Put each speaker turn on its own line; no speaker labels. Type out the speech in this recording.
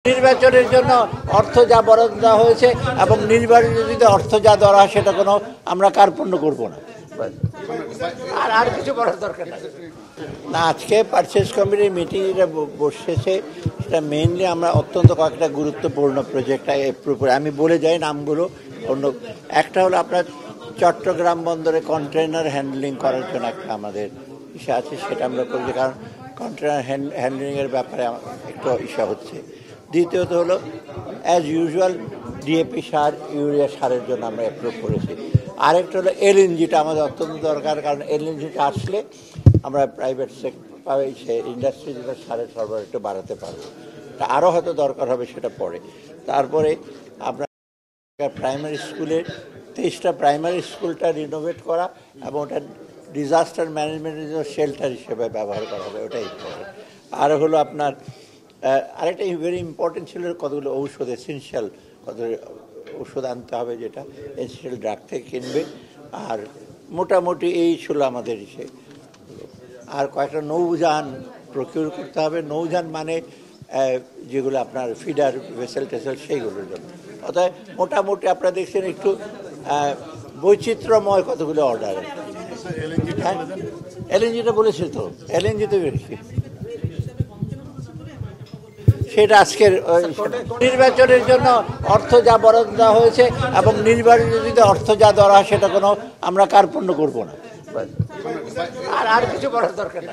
নির্বাচনের জন্য অর্থ যা বরাদ্দ দেওয়া হয়েছে এবং নির্বাচনে অর্থ যা দেওয়া হয় সেটা কোনো আমরা কার্পণ্য করব না। আর কিছু বলার দরকার না। আজকে পারচেজ কমিটির মিটিংটা বসেছে, সেটা মেইনলি আমরা অত্যন্ত কয়েকটা গুরুত্বপূর্ণ প্রজেক্ট আমি বলে যাই নামগুলো। অন্য একটা হলো আপনার চট্টগ্রাম বন্দরে কন্টেইনার হ্যান্ডলিং করার জন্য একটা আমাদের ইস্যু আছে, সেটা আমরা করছি, কারণ কন্টেইনার হ্যান্ডলিংয়ের ব্যাপারে একটু ইস্যু হচ্ছে। দ্বিতীয়ত হলো অ্যাজ ইউজুয়াল ডিএপি সার, ইউরিয়া সারের জন্য আমরা অ্যাপ্রুভ করেছি। আরেকটা হলো এলএনজিটা আমাদের অত্যন্ত দরকার, কারণ এলএনজিটা আসলে আমরা প্রাইভেট সেক্টর ইন্ডাস্ট্রি যেটা সারের সরবরাহ একটু বাড়াতে পারবো। আরও হয়তো দরকার হবে, সেটা পরে। তারপরে আপনার প্রাইমারি স্কুলের 23টা প্রাইমারি স্কুলটা রিনোভেট করা এবং ওটা ডিজাস্টার ম্যানেজমেন্টের জন্য শেল্টার হিসেবে ব্যবহার করা হবে, ওটাই ইম্পর্টেন্ট। আর হলো আপনার আরেকটা ভেরি ইম্পর্টেন্ট ছিল কতগুলো ঔষধ, এসেনশিয়াল কতগুলো ওষুধ আনতে হবে, যেটা এসেনশিয়াল ড্রাগ থেকে কিনবে। আর মোটামুটি এই ছিল আমাদের ইসে। আর কয়েকটা নৌযান প্রকিউর করতে হবে। নৌযান মানে যেগুলো আপনার ফিডার ভেসেল টেসেল সেইগুলোর জন্য। অর্থাৎ মোটামুটি আপনারা দেখছেন একটু বৈচিত্র্যময় কতগুলো অর্ডার। হ্যাঁ, এলএনজিটা বলেছে তো, এলএনজিতে বেশি, সেটা আজকের নির্বাচনের জন্য অর্থ যা বরাদ্দ দেওয়া হয়েছে এবং নির্বাচনে অর্থ যা দেওয়া হয় সেটা কোনো আমরা কার্পণ্য করব না। আর কিছু বলার দরকার না।